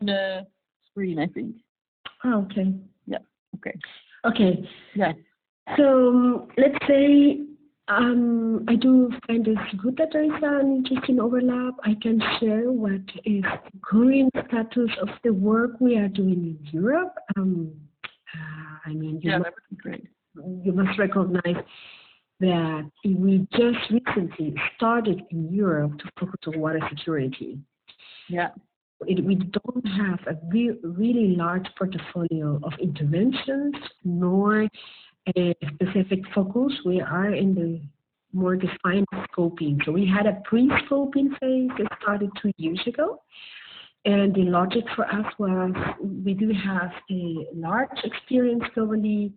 the screen, I think. Oh, okay. Yeah. Okay. Okay. Yeah. So let's say I do find it good that there is an interesting overlap. I can share what is the current status of the work we are doing in Europe. I mean, Yeah, that would be great. You must recognize that we just recently started in Europe to focus on water security. Yeah. We don't have a really large portfolio of interventions, nor a specific focus. We are in the more defined scoping. So we had a pre-scoping phase that started 2 years ago. And the logic for us was we do have a large experience globally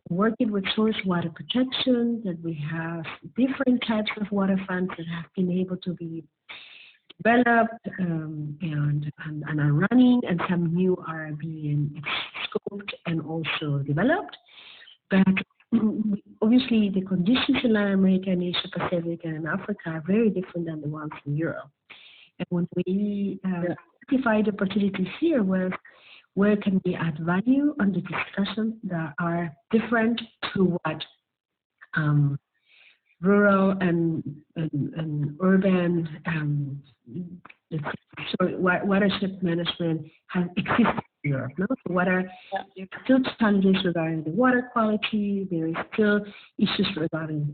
working with source water protection, that we have different types of water funds that have been able to be developed and are running, and some new are being scoped and also developed. But obviously the conditions in Latin America and Asia Pacific and in Africa are very different than the ones in Europe. And when we identified opportunities here was where can we add value on the discussion that are different to what rural and urban watershed management has existed in Europe. No? So there are still challenges regarding the water quality. There is still issues regarding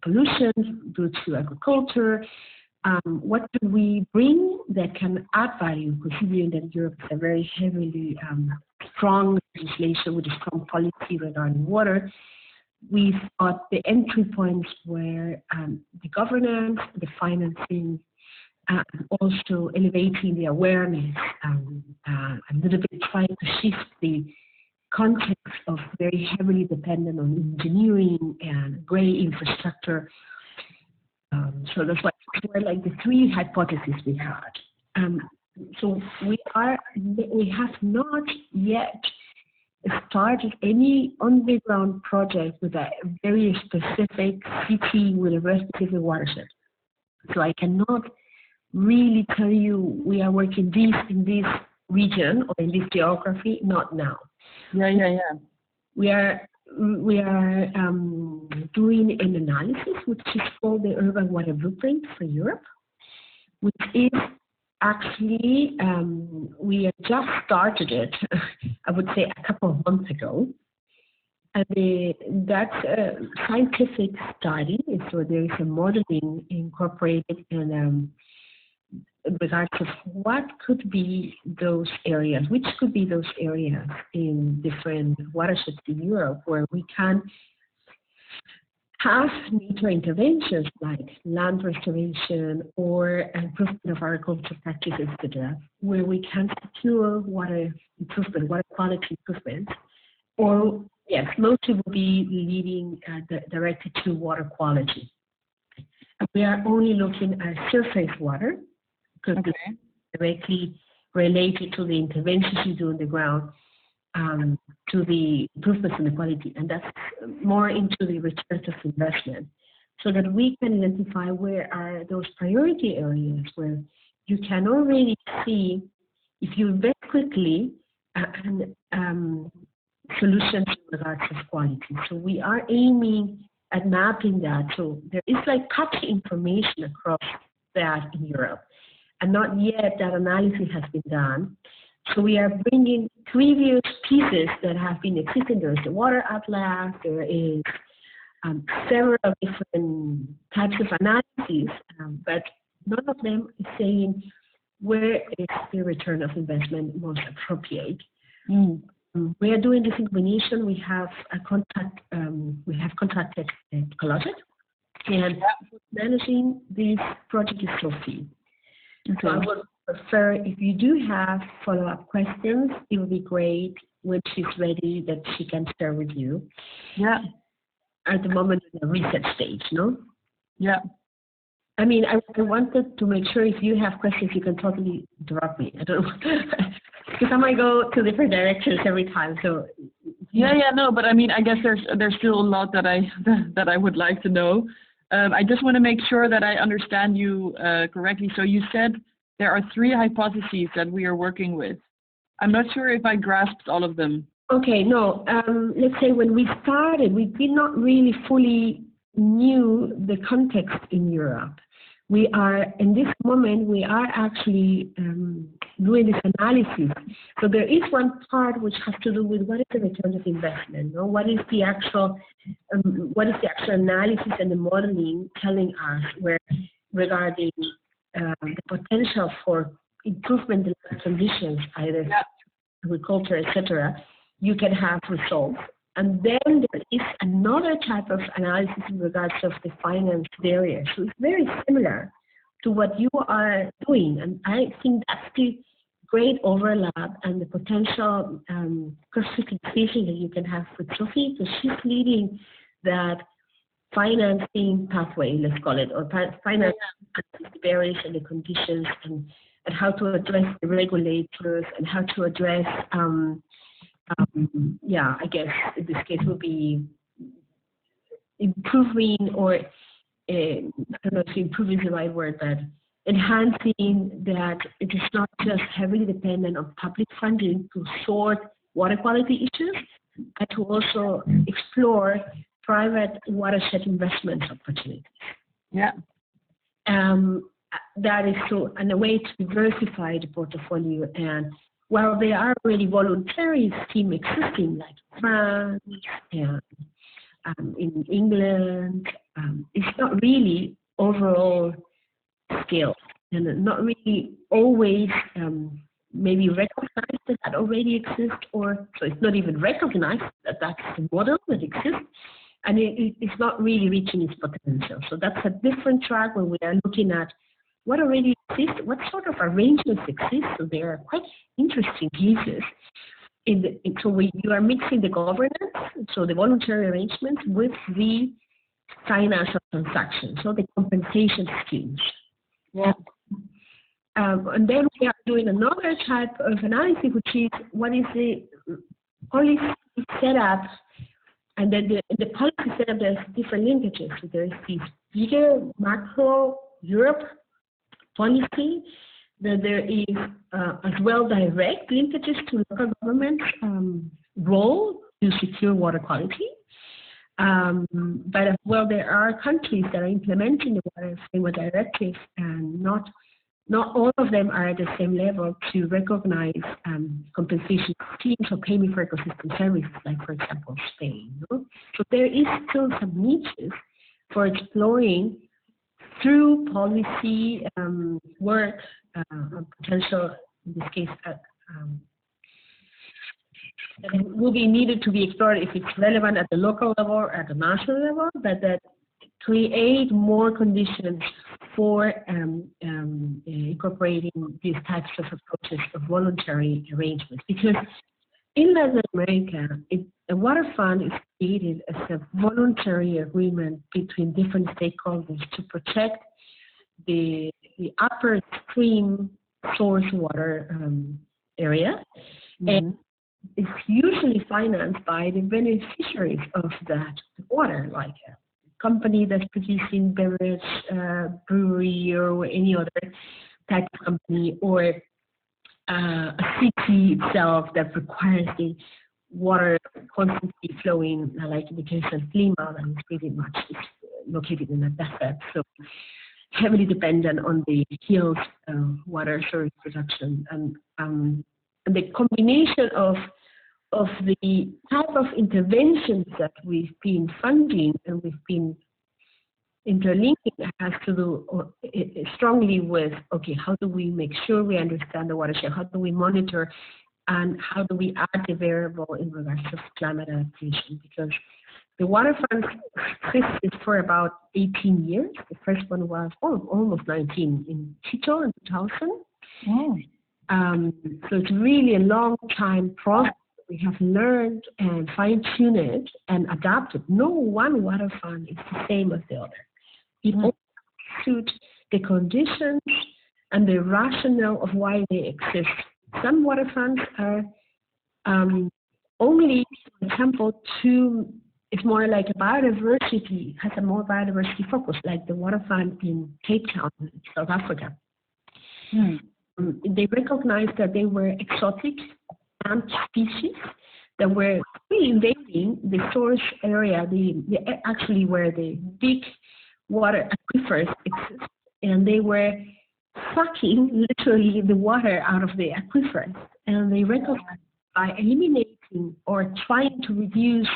pollution due to agriculture. What can we bring that can add value, considering that Europe is a very heavily strong legislation with a strong policy regarding water? We thought the entry points were the governance, the financing, and also elevating the awareness, a little bit trying to shift the context of very heavily dependent on engineering and gray infrastructure. So that's why were like the three hypotheses we had. So we have not yet started any on-the-ground project with a very specific city with a very specific watershed. So I cannot really tell you we are working in this region or in this geography, not now. Yeah. We are doing an analysis which is called the Urban Water Blueprint for Europe, which is actually, we just started it, I would say a couple of months ago. And that's a scientific study, so there is a modeling incorporated in regards of what could be those areas, which could be those areas in different watersheds in Europe where we can have nature interventions like land restoration or improvement of agricultural practices, etc., where we can secure water improvement, water quality improvement, or yes, mostly will be leading directly to water quality. And we are only looking at surface water because it's directly related to the interventions you do on the ground, to the improvements in the quality, and that's more into the return of investment, so that we can identify where are those priority areas where you can already see if you invest quickly solutions in regards of quality. So we are aiming at mapping that. So there is like patchy information across that in Europe, and not yet that analysis has been done. So we are bringing previous pieces that have been existing. There is the Water Atlas, there is several different types of analyses, but none of them is saying where is the return of investment most appropriate. We are doing this in combination. We have contracted Ecologic, and managing this project is Sophie. So I would prefer, if you do have follow-up questions, it would be great when she's ready that she can share with you. Yeah. At the moment, in the research stage, no? Yeah. I mean, I wanted to make sure if you have questions, you can totally drop me. I don't know. Because I might go to different directions every time. So. No, but I mean, I guess there's still a lot that I would like to know. I just want to make sure that I understand you correctly. So you said there are 3 hypotheses that we are working with. I'm not sure if I grasped all of them. Okay, no. Let's say when we started, we did not really fully knew the context in Europe. We are, in this moment, we are actually doing this analysis. So there is one part which has to do with what is the return of investment, no? What is the actual analysis and the modeling telling us regarding the potential for improvement in the conditions, either agriculture, etc. You can have results. And then there is another type of analysis in regards of the finance area. So it's very similar to what you are doing. And I think that's the great overlap and the potential cross-fertilization that you can have with Sophie, because she's leading that financing pathway, let's call it, or finance the barriers and the conditions, and how to address the regulators, and how to address I guess in this case would be improving, or I don't know if improving is the right word, but enhancing that it is not just heavily dependent on public funding to sort water quality issues, but to also explore private watershed investment opportunities. Yeah. That is so, and a way to diversify the portfolio. And while there are already voluntary schemes existing, like France and in England, it's not really overall scale, and not really always maybe recognized that that already exists, or so it's not even recognized that that's the model that exists, and it's not really reaching its potential. So that's a different track where we are looking at what already exists, what sort of arrangements exist. So there are quite interesting cases. So you are mixing the governance, so the voluntary arrangements, with the financial transactions, so the compensation schemes. Yeah. And then we are doing another type of analysis, which is what is the policy setup, and then the policy setup, there's different linkages. So there's this bigger macro Europe policy, that there is as well direct linkages to local government role to secure water quality. But as well, there are countries that are implementing the Water Framework Directive, and not all of them are at the same level to recognize compensation schemes or payment for ecosystem services, like, for example, Spain. No? So there is still some niches for exploring through policy work, potential, in this case, that will be needed to be explored if it's relevant at the local level or at the national level, but that create more conditions for incorporating these types of approaches of voluntary arrangements. Because in Latin America, a water fund is created as a voluntary agreement between different stakeholders to protect the upper stream source water area. Mm-hmm. And it's usually financed by the beneficiaries of that water, like a company that's producing beverage, brewery, or any other type of company, or a city itself that requires the water constantly flowing, like in the case of Lima, that is pretty much located in a desert, so heavily dependent on the hills water source production. And the combination of the type of interventions that we've been funding and we've been interlinking has to do strongly with, okay, how do we make sure we understand the watershed? How do we monitor? And how do we add the variable in regards to climate adaptation? Because the water fund existed for about 18 years. The first one was almost 19 in Quito in 2000. Oh. So it's really a long time process. We have learned and fine-tuned it and adapted. No one water fund is the same as the other. It all suits the conditions and the rationale of why they exist. Some water funds are only, for example, it's more like a biodiversity, has a more biodiversity focus, like the water fund in Cape Town, South Africa. they recognized that they were exotic plant species that were really invading the source area, actually where the big water aquifers exist, and they were sucking literally the water out of the aquifers. And they recognized by eliminating or trying to reduce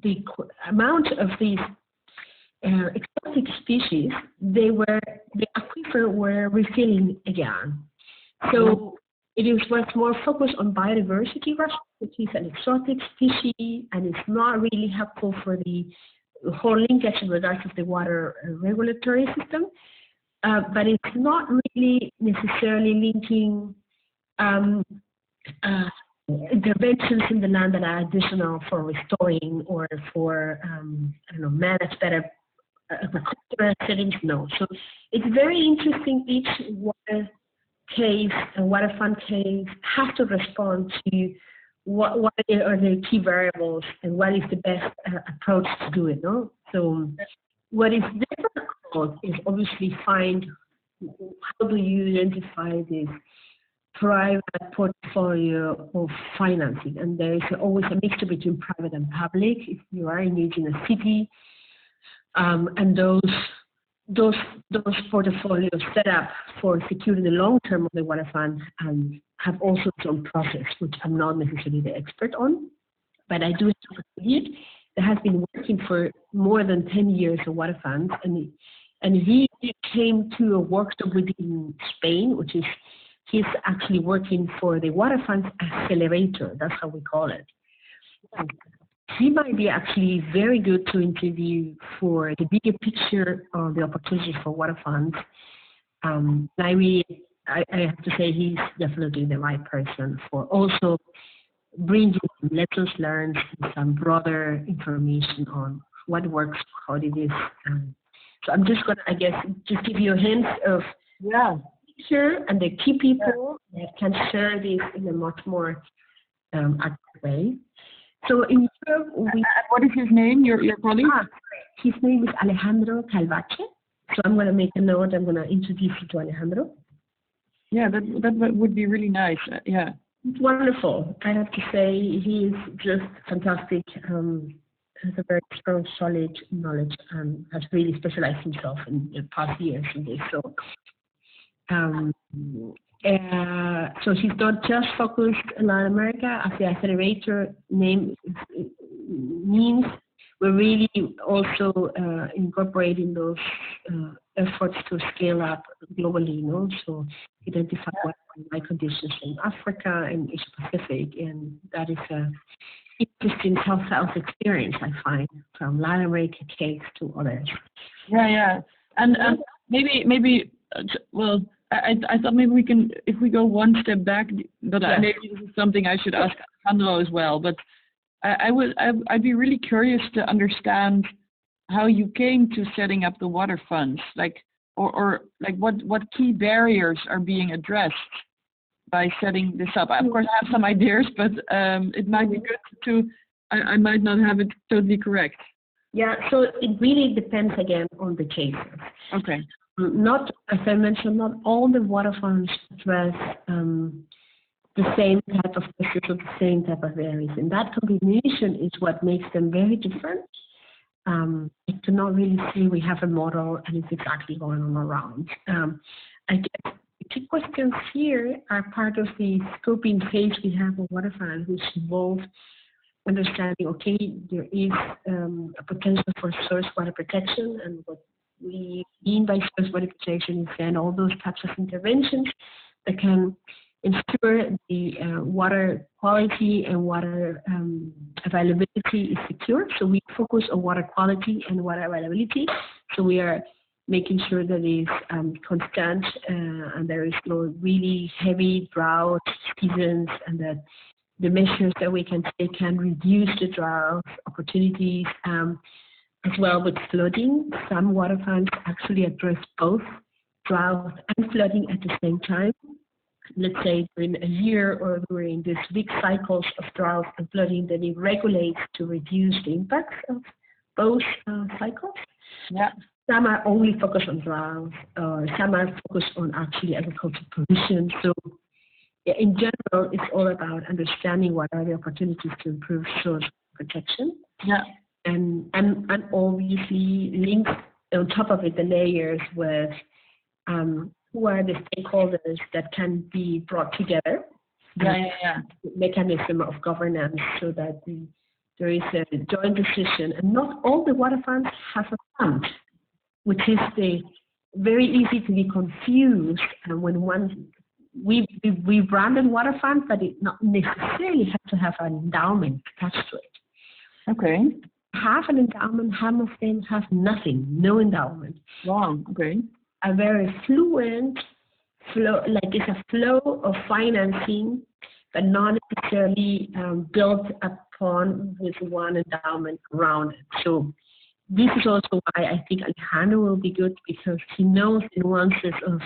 the amount of these exotic species, the aquifer were refilling again. So it was more focused on biodiversity, which is an exotic species, and it's not really helpful for the whole linkage in regards to the water regulatory system. But it's not really necessarily linking interventions in the land that are additional for restoring or for manage better agricultural settings. No, so it's very interesting. Each water case and water fund case has to respond to what are the key variables and what is the best approach to do it. No, so what is difficult is obviously find how do you identify this private portfolio of financing, and there is always a mixture between private and public if you are engaged in a city, and those portfolios set up for securing the long term of the water fund have also some process, which I'm not necessarily the expert on, but I do have a colleague that has been working for more than 10 years on water funds, and he came to a workshop within Spain, which is he's actually working for the water funds accelerator. That's how we call it. He might be actually very good to interview for the bigger picture of the opportunities for water funds. I have to say he's definitely the right person for also bringing lessons learned and some broader information on what works, how it is. So I'm just going to, I guess, just give you a hint of picture and the key people that can share this in a much more active way. So in Europe, what is his name, your colleague? His name is Alejandro Calvache. So I'm going to make a note. I'm going to introduce you to Alejandro. Yeah, that would be really nice. Yeah. It's wonderful. I have to say he is just fantastic. Has a very strong, solid knowledge and has really specialized himself in the past years in this. So he's not just focused in Latin America, as the accelerator name means. We're really also incorporating those efforts to scale up globally, so identify what are my conditions in Africa and Asia Pacific, and that is a interesting South-South experience, I find, from Latin America case to others. Yeah, and maybe well, I thought maybe we can, if we go one step back, but maybe this is something I should ask Alejandro as well. But I'd be really curious to understand how you came to setting up the water funds, or what key barriers are being addressed by setting this up. I, of course, have some ideas, but it might be good to. I might not have it totally correct. Yeah, so it really depends again on the cases. Okay. Not, as I mentioned, not all the water funds address the same type of issues or the same type of areas. And that combination is what makes them very different. I cannot really say we have a model and it's exactly going on around. I guess the key questions here are part of the scoping phase we have on water funds, which involve understanding, okay, there is a potential for source water protection, and what we mean by source water protection is then all those types of interventions that can ensure the water quality and water availability is secure. So we focus on water quality and water availability. So we are making sure that it is constant and there is no really heavy drought seasons, and that the measures that we can take can reduce the drought opportunities. As well with flooding, some water funds actually address both drought and flooding at the same time. Let's say during a year or during these big cycles of drought and flooding, then it regulates to reduce the impacts of both cycles. Yeah. some are only focused on drought, or some are focused on actually agricultural pollution. So in general, it's all about understanding what are the opportunities to improve soil protection. Yeah. And obviously links on top of it, the layers with who are the stakeholders that can be brought together. Mechanism of governance so that there is a joint decision, and not all the water funds have a fund, which is very easy to be confused. And when we branded water funds, but it not necessarily have to have an endowment attached to it. Okay. Half an endowment, half of them have nothing, no endowment. Wow. Okay. A very fluent flow, like it's a flow of financing, but not necessarily built upon with one endowment around it. So this is also why I think Alejandro will be good, because he knows the nuances of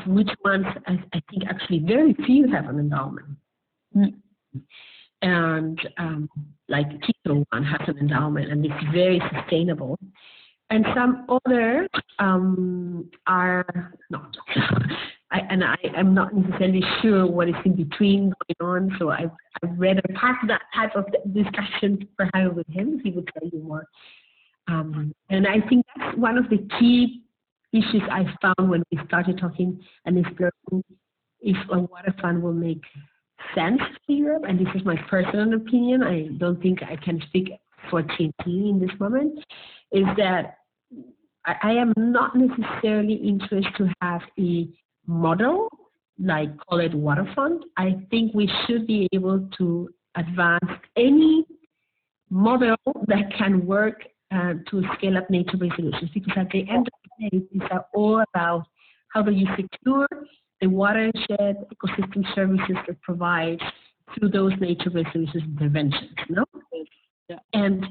which ones I think actually very few have an endowment. And like Quito one has an endowment and it's very sustainable. And some others are not. I'm not necessarily sure what is in between going on. So I'd rather park that type of discussion for having with him. He would tell you more. And I think that's one of the key issues I found when we started talking and exploring if a water fund will make sense to Europe. And this is my personal opinion. I don't think I can speak for TNT in this moment. Is that I am not necessarily interested to have a model, like call it water fund. I think we should be able to advance any model that can work to scale up nature-based solutions, because at the end of the day, these are all about how do you secure the watershed ecosystem services that provide through those nature-based solutions interventions, no? Yeah. And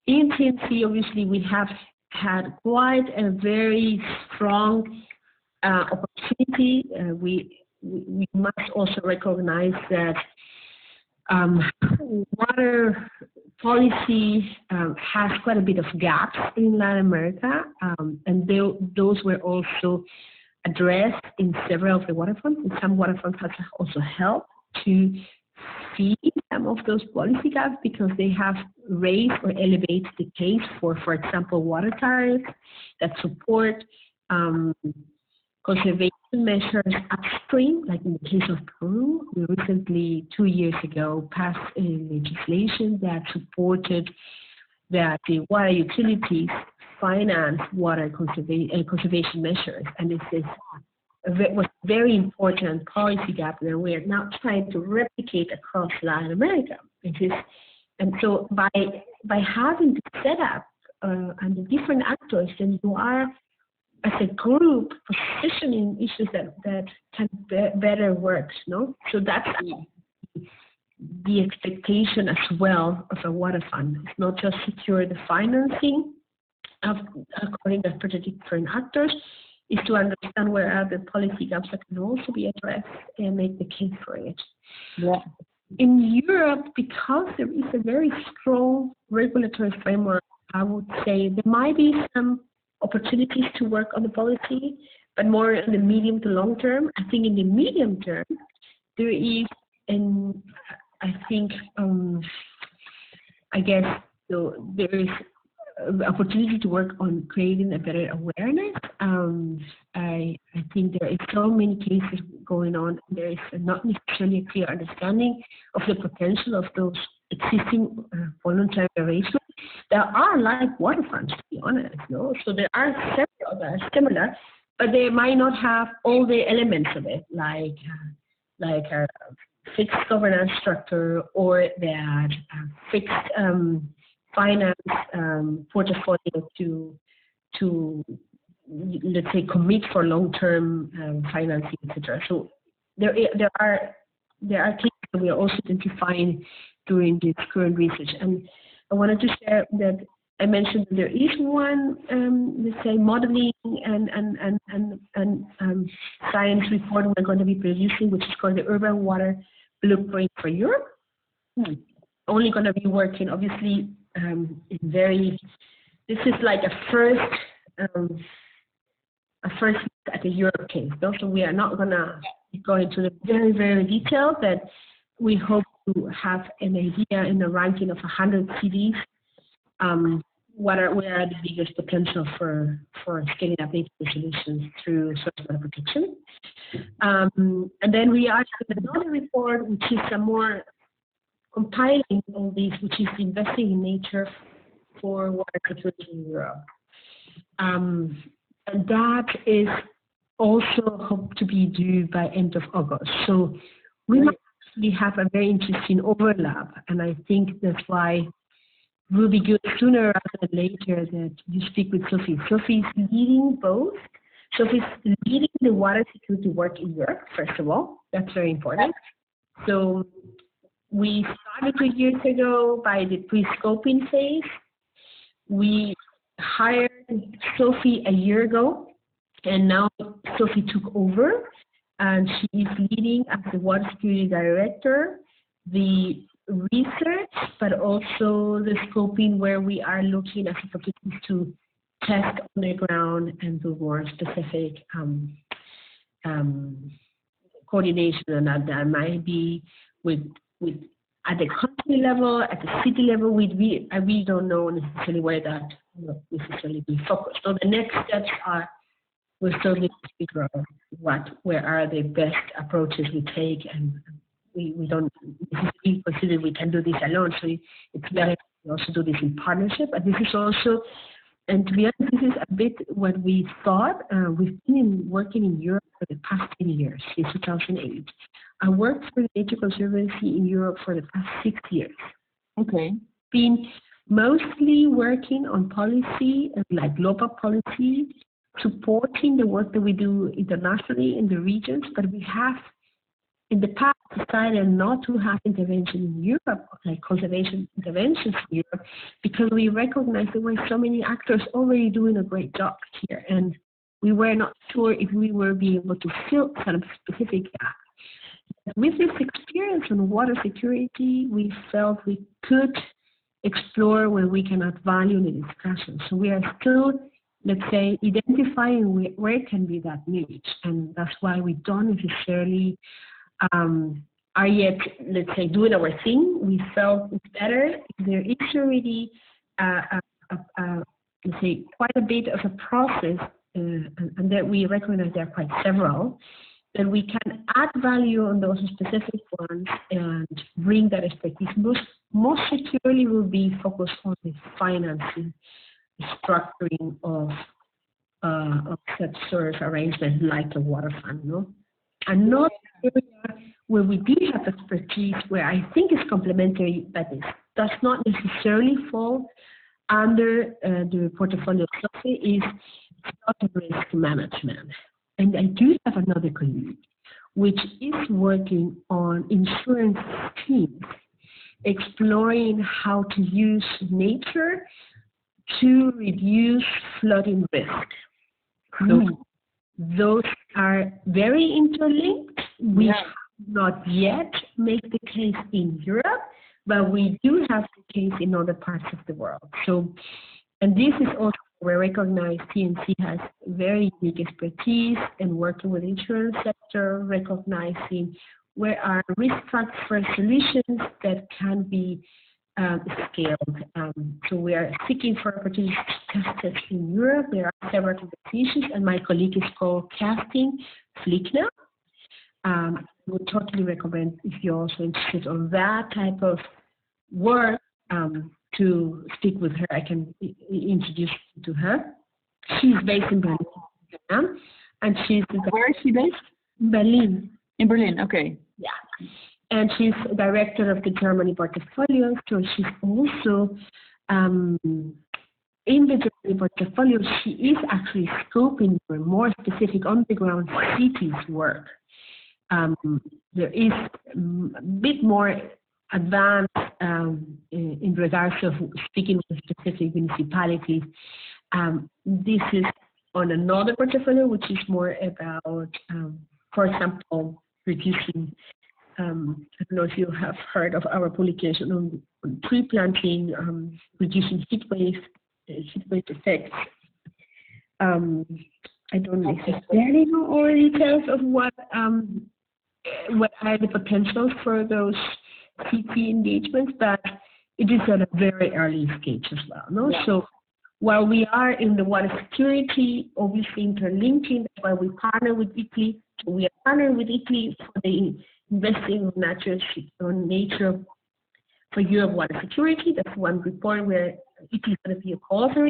in TNC, obviously, we have had quite a very strong opportunity. We must also recognize that water policy has quite a bit of gaps in Latin America, and those were also addressed in several of the water funds, and some water funds have also helped to feed some of those policy gaps because they have raised or elevated the case for example, water tariffs that support conservation measures upstream, like in the case of Peru. We recently, 2 years ago, passed a legislation that supported that the water utilities finance water conservation measures, and this is was a very important policy gap that we are now trying to replicate across Latin America. And so by having the setup and the different actors, then you are, as a group, positioning issues that can better work, no? So that's the expectation as well of a water fund. It's not just secure the financing according to different actors, is to understand where are the policy gaps that can also be addressed and make the case for it. Yeah. In Europe, because there is a very strong regulatory framework, I would say there might be some opportunities to work on the policy, but more in the medium to long term. I think in the medium term, there is, and I think, I guess, so there is opportunity to work on creating a better awareness. I think there is so many cases going on. There is not necessarily a clear understanding of the potential of those existing voluntary arrangements. There are like water funds, to be honest, no? So there are several that are similar, but they might not have all the elements of it, like a fixed governance structure or that fixed finance portfolio to let's say commit for long-term financing, etc. So there are cases that we are also identifying during this current research, and I wanted to share that I mentioned that there is one let's say modeling and science report we're going to be producing, which is called the Urban Water Blueprint for Europe. Only going to be working obviously this is like a first a first look at the Europe case. So we are not going to go into the very, very detail, but we hope to have an idea in the ranking of 100 cities. Where are the biggest potential for scaling up nature solutions through source water protection? And then we are doing another report, which is a more compiling all these, which is investing in nature for water security in Europe. And that is also hoped to be due by end of August. So we might actually have a very interesting overlap, and I think that's why it will be good sooner rather than later that you speak with Sophie. Sophie's leading both. Sophie's leading the water security work in Europe, first of all. That's very important. So we started 2 years ago by the pre-scoping phase. We hired Sophie a year ago, and now Sophie took over, and she is leading as the water security director the research, but also the scoping where we are looking at opportunities to test on the ground and do more specific coordination, and that might be with at the country level, at the city level. We don't know necessarily where that will necessarily be focused. So the next steps are we're still going to figure out where are the best approaches we take, and we don't necessarily consider we can do this alone. So it's better to also do this in partnership. And this is also, and to be honest, this is a bit what we thought. We've been working in Europe for the past 10 years, since 2008. I worked for the Nature Conservancy in Europe for the past 6 years. Okay. Been mostly working on policy, like global policy, supporting the work that we do internationally in the regions, but we have in the past decided not to have intervention in Europe, like conservation interventions in Europe, because we recognize there were so many actors already doing a great job here, and we were not sure if we were being able to fill some specific gap. With this experience on water security, we felt we could explore where we can add value in the discussion. So we are still, let's say, identifying where can be that niche, and that's why we don't necessarily are yet, let's say, doing our thing. We felt it's better if there is already, let's say, quite a bit of a process, and that we recognize there are quite several, that we can add value on those specific ones and bring that expertise. Most securely will be focused on the financing, the structuring of such sort of arrangement like the water fund, no? And not area where we do have expertise, where I think is complementary, but it does not necessarily fall under the portfolio of Sophie, is flood risk management. And I do have another colleague which is working on insurance schemes, exploring how to use nature to reduce flooding risk. So those are very interlinked. We have not yet made the case in Europe, but we do have the case in other parts of the world. So, and this is also where we recognize TNC has very unique expertise in working with the insurance sector, recognizing where are risk transfer solutions that can be scaled. So we are seeking for opportunities to test it in Europe. There are several competitions, and my colleague is co-casting Flickner. I would totally recommend, if you're also interested on that type of work, to speak with her. I can introduce you to her. She's based in Berlin, and she's where is she based? Berlin. In Berlin, okay. Yeah. And she's director of the Germany portfolio, so she's also in the Germany portfolio. She is actually scoping for more specific on-the-ground cities work. There is a bit more advanced in regards of speaking with specific municipalities. This is on another portfolio, which is more about, for example, reducing. I don't know if you have heard of our publication on tree planting, reducing heat wave effects. I don't necessarily know all the details of what are the potentials for those CT engagements, but it is at a very early stage as well. No, Yeah. So while we are in the water security, obviously interlinking, that's why we partner with Italy. We are partnering with Italy for the investing on nature for Europe water security. That's one report where Italy is going to be a co-author,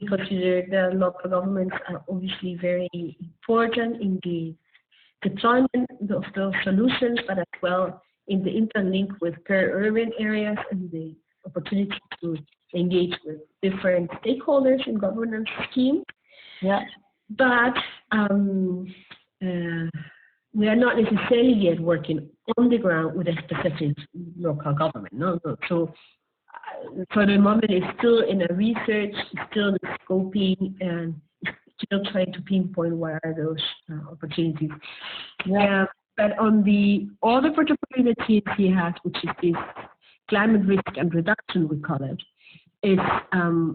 because the local governments are obviously very important in the deployment of those solutions, but as well in the interlink with peri-urban areas and the opportunity to engage with different stakeholders in governance schemes. Yeah. But we are not necessarily yet working on the ground with a specific local government. No. So for the moment, it's still in a research, still in scoping, and still trying to pinpoint what are those opportunities. Yeah. But on the other portfolio that TNC has, which is this climate risk and reduction, we call it, is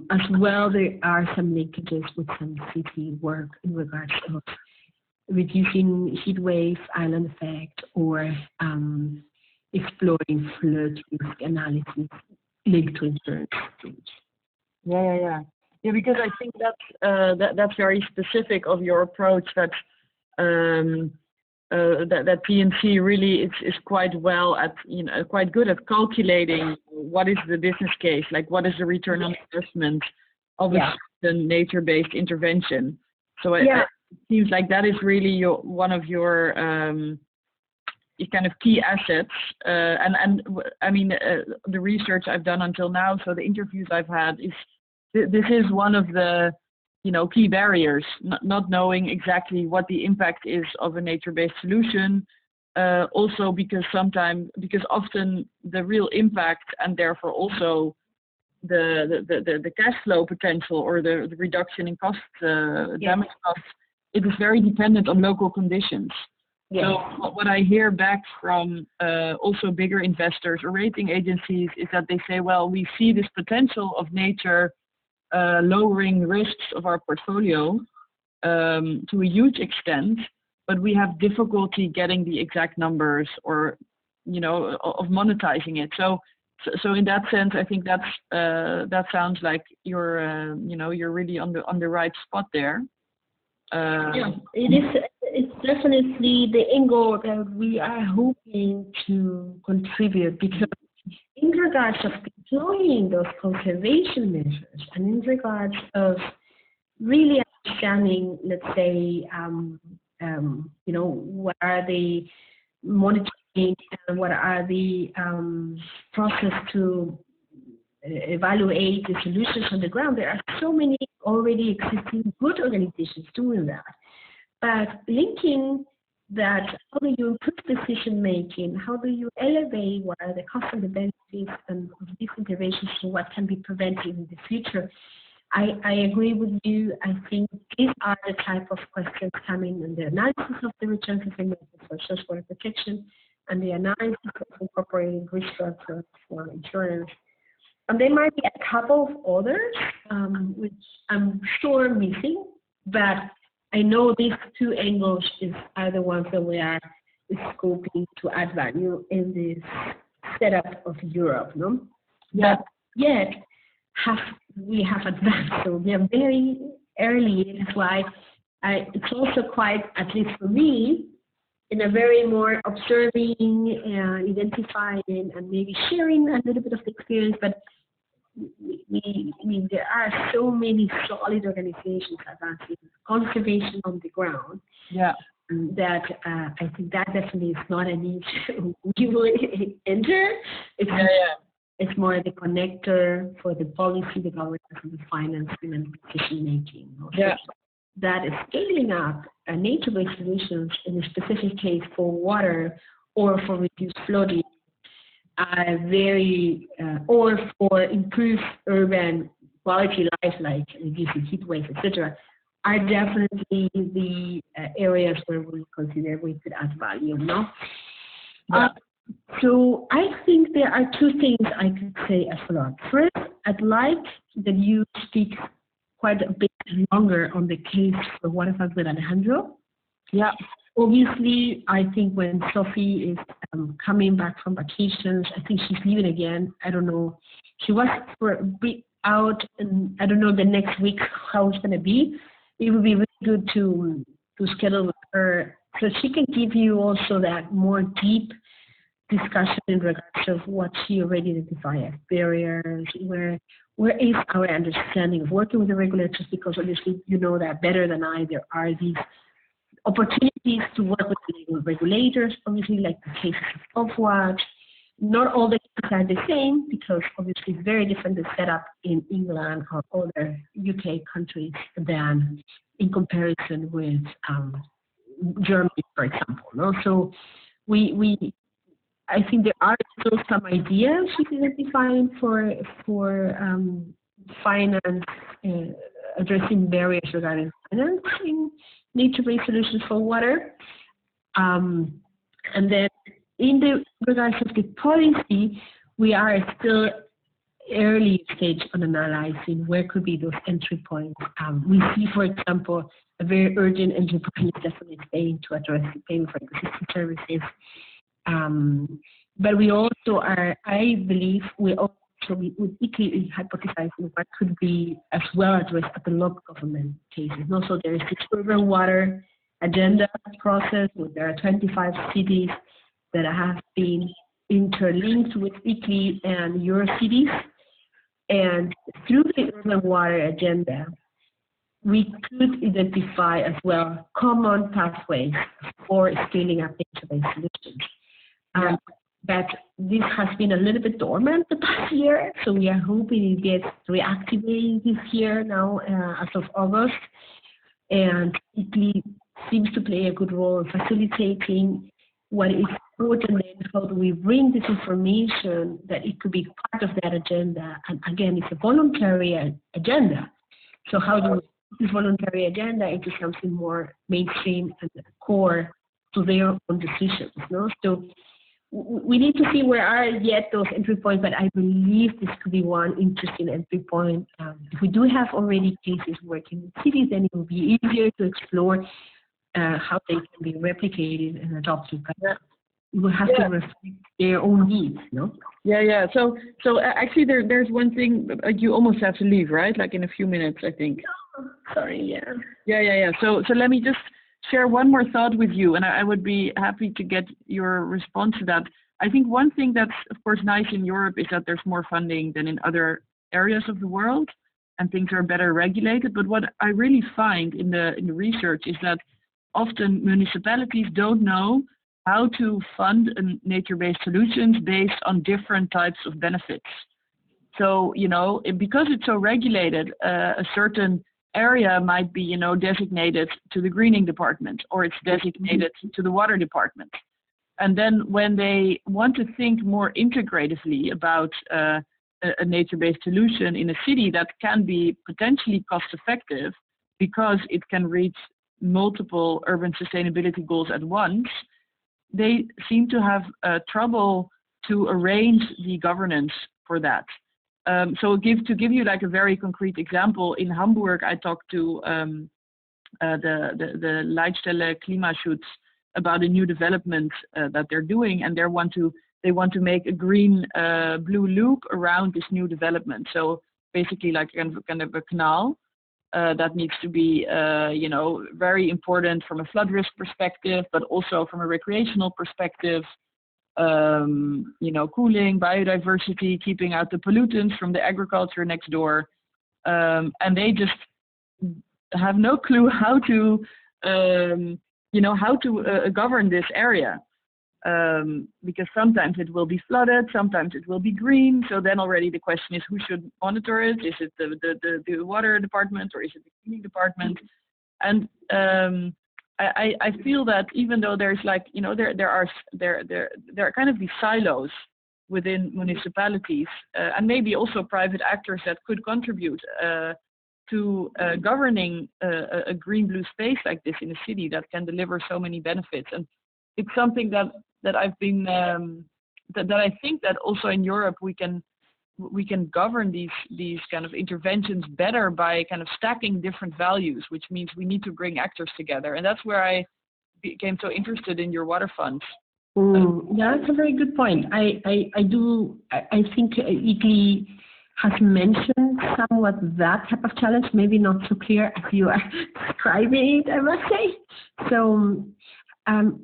as well there are some linkages with some city work in regards of reducing heat wave, island effect, or exploring flood risk analysis linked to insurance. Yeah, because I think that's very specific of your approach. That PNC really is quite well at, quite good at calculating what is the business case, like what is the return on investment of a certain nature-based intervention. So it seems like that is really one of your kind of key assets. And I mean, the research I've done until now, so the interviews I've had, this is one of the key barriers, not knowing exactly what the impact is of a nature-based solution. Also because often the real impact, and therefore also the cash flow potential or the reduction in cost, damage costs, it is very dependent on local conditions. Yes. So what I hear back from also bigger investors or rating agencies is that they say, well, we see this potential of nature lowering risks of our portfolio to a huge extent, but we have difficulty getting the exact numbers or, of monetizing it. So in that sense, I think that sounds like you're really on the right spot there. It is. It's definitely the angle that we are hoping to contribute, because in regards of deploying those conservation measures and in regards of really understanding, let's say, what are the monitoring and what are the process to evaluate the solutions on the ground, there are so many already existing good organizations doing that. But linking that, how do you improve decision making? How do you elevate what are the costs and the benefits and of these interventions to what can be prevented in the future? I agree with you. I think these are the type of questions coming in the analysis of the returns of investment for social water protection and the analysis of incorporating risk factors for insurance. And there might be a couple of others, which I'm sure missing, but I know these two angles are the ones that we are scoping to add value in this setup of Europe, no? Yeah. But yet, we have advanced, so we are very early. That's why it's also quite, at least for me, in a very more observing, identifying, and maybe sharing a little bit of the experience, but there are so many solid organizations advancing conservation on the ground. Yeah. That I think that definitely is not a niche we will enter. It's more the connector for the policy, the governance, and the financing and decision making. Yeah. So that is scaling up nature-based solutions in a specific case for water or for reduced flooding. Or for improved urban quality life, like reducing heat waves, etc., are definitely the areas where we consider we could add value. No? Yeah. So I think there are two things I could say as well. First, I'd like that you speak quite a bit longer on the case for waterfalls with Alejandro. Yeah. Obviously, I think when Sophie is coming back from vacations, I think she's leaving again. I don't know. She was for a bit out, and I don't know the next week how it's going to be. It would be really good to schedule with her so she can give you also that more deep discussion in regards of what she already identified as barriers, where is our understanding of working with the regulators, because obviously you know that better than I, there are these opportunities to work with the regulators, obviously like the cases of Watch. Not all the cases are the same because obviously it's very different the setup in England or other UK countries than in comparison with Germany, for example. No? So I think there are still some ideas she's identifying for finance, addressing barriers regarding financing nature-based solutions for water. And then in the regards of the policy, we are still early stage on analyzing where could be those entry points. We see, for example, a very urgent entry point is definitely Spain to address the payment for ecosystem services. But we also are, I believe, we would equally hypothesizing what could be as well addressed at the local government cases. And also there is the urban water agenda process, where there are 25 cities that have been interlinked with ICLEI and your cities. And through the urban water agenda, we could identify as well common pathways for scaling up nature-based solutions. But this has been a little bit dormant the past year, so we are hoping it gets reactivated this year now as of August. And it seems to play a good role in facilitating what is important and how do we bring this information that it could be part of that agenda. And again, it's a voluntary agenda. So how do we put this voluntary agenda into something more mainstream and core to their own decisions? No? So we need to see where are yet those entry points, but I believe this could be one interesting entry point. If we do have already cases working in cities, then it will be easier to explore how they can be replicated and adopted. But we will have to reflect their own needs, no? Yeah. So actually, there's one thing. You almost have to leave, right? Like in a few minutes, I think. Oh, sorry. Yeah. So let me just share one more thought with you, and I would be happy to get your response to that. I think one thing that's, of course, nice in Europe is that there's more funding than in other areas of the world, and things are better regulated. But what I really find in the research is that often municipalities don't know how to fund nature-based solutions based on different types of benefits. So, because it's so regulated, a certain area might be, designated to the greening department, or it's designated to the water department. And then when they want to think more integratively about a nature-based solution in a city that can be potentially cost-effective because it can reach multiple urban sustainability goals at once, they seem to have trouble to arrange the governance for that. So to give you like a very concrete example, in Hamburg, I talked to the Leitstelle Klimaschutz about a new development that they're doing, and they want to make a green blue loop around this new development. So basically, like kind of a canal that needs to be very important from a flood risk perspective, but also from a recreational perspective. Cooling, biodiversity, keeping out the pollutants from the agriculture next door, and they just have no clue how to govern this area, because sometimes it will be flooded, sometimes it will be green. So then already the question is, who should monitor it? Is it the water department, or is it the cleaning department? And I feel that even though there's there are kind of these silos within municipalities, and maybe also private actors that could contribute to governing a green-blue space like this in a city that can deliver so many benefits. And it's something that I've been that I think that also in Europe we can we can govern these kind of interventions better by kind of stacking different values, which means we need to bring actors together. And that's where I became so interested in your water funds. That's a very good point. I think Italy has mentioned somewhat that type of challenge, maybe not so clear as you are describing it, I must say. So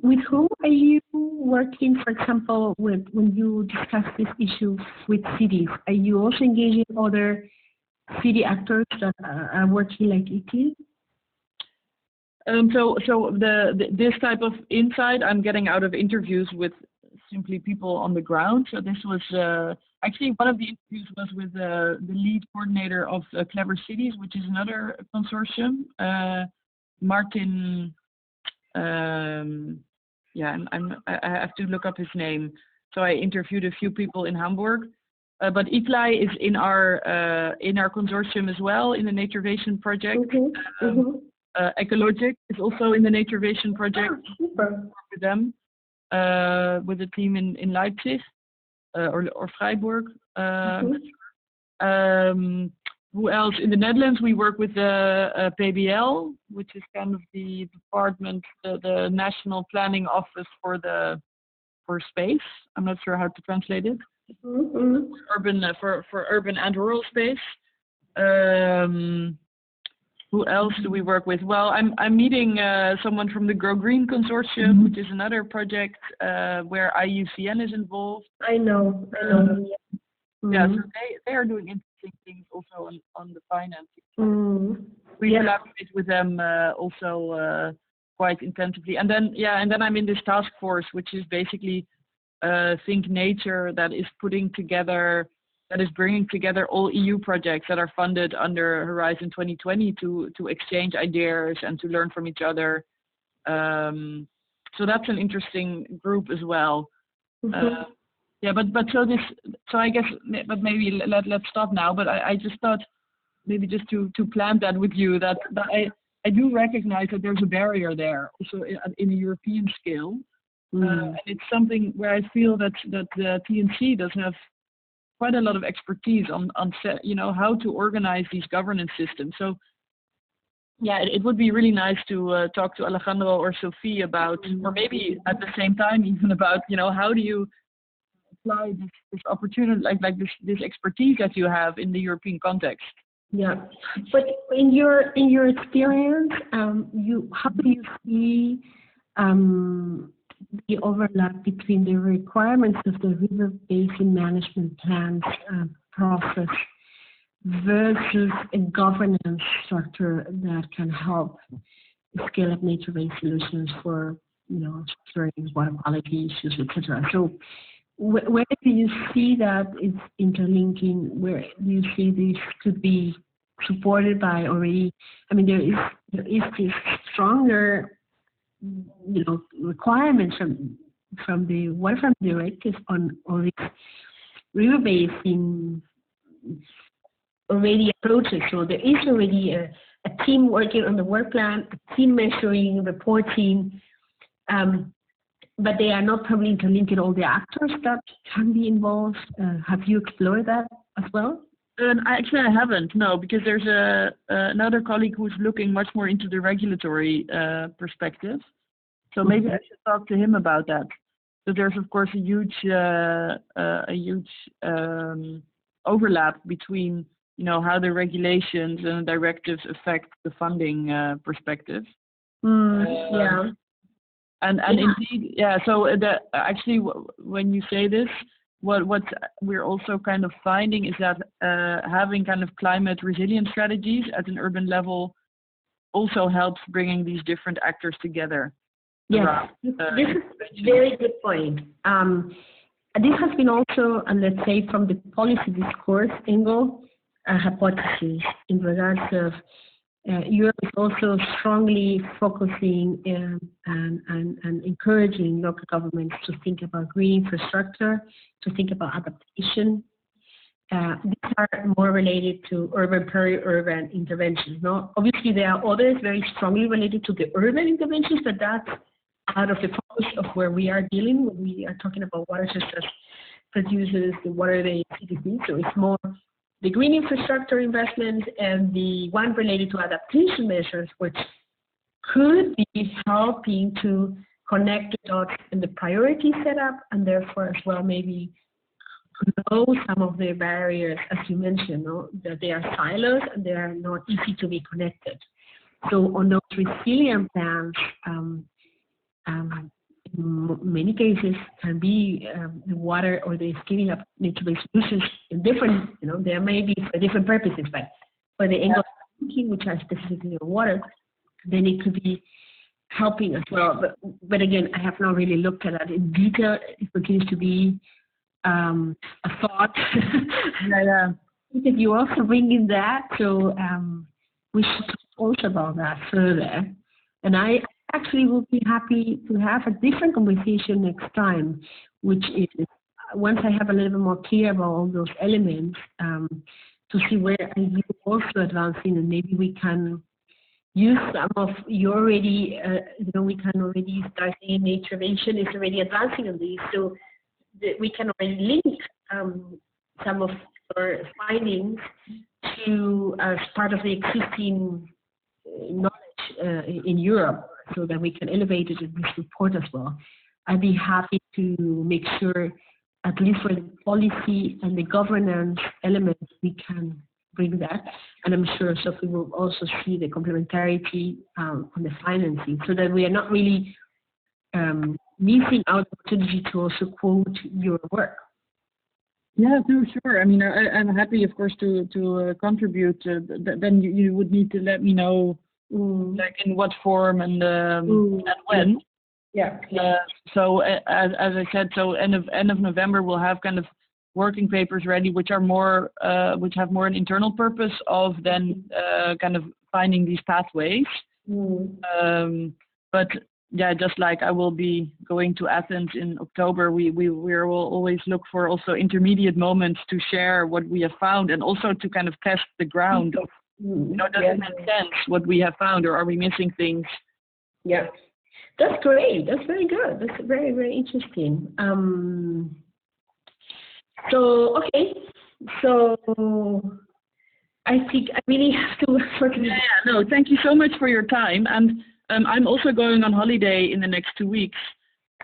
with whom are you working, for example, when you discuss this issue with cities? Are you also engaging other city actors that are working like Italy? So this type of insight I'm getting out of interviews with simply people on the ground. So this was actually one of the interviews was with the lead coordinator of Clever Cities, which is another consortium, Martin. I have to look up his name. So I interviewed a few people in Hamburg, but Itlai is in our consortium as well in the Naturvation project. Ecologic is also in the Naturvation project. Super. With them, with a team in Leipzig or Freiburg. Who else? In the Netherlands, we work with the PBL, which is kind of the department, the National Planning Office for space. I'm not sure how to translate it. Urban for urban and rural space. Who else do we work with? Well, I'm meeting someone from the Grow Green Consortium, which is another project where IUCN is involved. I know. Yeah, so they are doing interesting things also on the financing. We collaborate with them also quite intensively. And then I'm in this task force, which is basically Think Nature, that is bringing together all EU projects that are funded under Horizon 2020 to exchange ideas and to learn from each other. So that's an interesting group as well. So I guess, but maybe let's stop now. But I just thought maybe just to plant that with you that I do recognize that there's a barrier there also in a European scale, and it's something where I feel that the TNC does have quite a lot of expertise on how to organize these governance systems. So yeah, it would be really nice to talk to Alejandro or Sophie about, or maybe at the same time even about, how do you apply this opportunity, like this expertise that you have in the European context. Yeah, but in your experience, how do you see the overlap between the requirements of the river basin management plans process versus a governance structure that can help scale up nature-based solutions for, securing water quality issues, etc. So where do you see that it's interlinking? Where do you see this could be supported by already? I mean, there is this stronger, requirements from the waterfront directives on all these river basin already approaches. So there is already a team working on the work plan, a team measuring, reporting. But they are not probably interlinking all the actors that can be involved. Have you explored that as well? Actually, I haven't, no, because there's another colleague who's looking much more into the regulatory perspective. So maybe I should talk to him about that. So there's, of course, a huge overlap between, how the regulations and the directives affect the funding perspective. And indeed, so actually, when you say this, what we're also kind of finding is that having kind of climate resilience strategies at an urban level also helps bringing these different actors together. Yes, this is a very good point. This has been also, and let's say from the policy discourse angle, a hypothesis in regards of Europe is also strongly focusing and encouraging local governments to think about green infrastructure, to think about adaptation. These are more related to urban, peri-urban interventions. No? Obviously, there are others very strongly related to the urban interventions, but that's out of the focus of where we are dealing when we are talking about water systems produces the water they cities need. So it's more the green infrastructure investment and the one related to adaptation measures, which could be helping to connect the dots in the priority setup, and therefore as well maybe close some of the barriers, as you mentioned, no? That they are silos and they are not easy to be connected. So on those resilient plans, in many cases can be the water or the scaling up nature-based solutions in different, there may be for different purposes, but for the angle of thinking, which are specifically on water, then it could be helping as well. But again, I have not really looked at that in detail. It continues to be a thought. Yeah. Because you also bring in that, so we should talk also about that further. And I actually will be happy to have a different conversation next time, which is once I have a little bit more clear about all those elements, to see where I'm also advancing, and maybe we can use some of you already, we can already start seeing Naturevation is already advancing on these, so we can already link some of our findings to as part of the existing knowledge in Europe, so that we can elevate it in this report as well. I'd be happy to make sure, at least for the policy and the governance elements, we can bring that. And I'm sure Sophie will also see the complementarity on the financing, so that we are not really missing out the opportunity to also quote your work. Yeah, no, sure. I mean, I'm happy, of course, to contribute. Then you would need to let me know, like in what form and when. Yeah. So as I said, so end of November we'll have kind of working papers ready, which are more which have more an internal purpose of then kind of finding these pathways. But yeah, just like I will be going to Athens in October, we will always look for also intermediate moments to share what we have found, and also to kind of test the ground of, does it make sense what we have found, or are we missing things? Yeah, that's great. That's very good. That's very, very interesting. So, okay. So I think I really have to work. No, thank you so much for your time. And I'm also going on holiday in the next 2 weeks.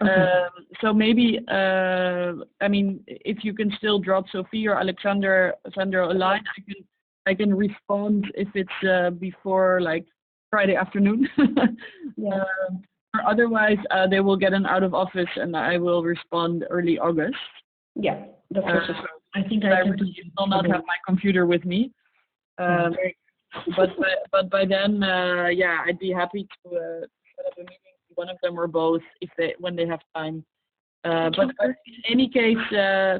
Okay. So maybe, I mean, if you can still drop Sophie or Sandra a line, I can respond if it's before like Friday afternoon. Or otherwise, they will get an out of office, and I will respond early August. Yeah, that's also. I think I will not have my computer with me. But by then, I'd be happy to set up a meeting, one of them or both, when they have time. But in any case,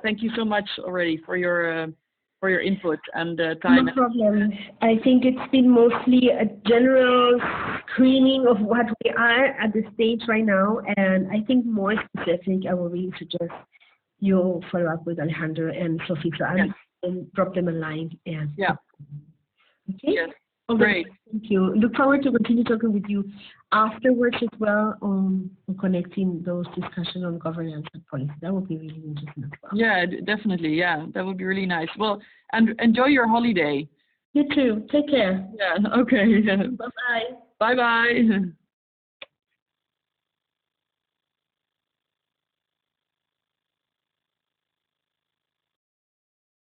thank you so much already for your input and time. No problem. I think it's been mostly a general screening of what we are at the stage right now, and I think more specific, I will really suggest you follow up with Alejandro and Sophie and drop them a line. And okay. Yes. Okay. Great. Thank you. Look forward to continue talking with you afterwards as well on connecting those discussions on governance and policy. That would be really interesting as well. Yeah, definitely. Yeah, that would be really nice. Well, and enjoy your holiday. You too. Take care. Yeah. Okay. Bye-bye. Bye-bye.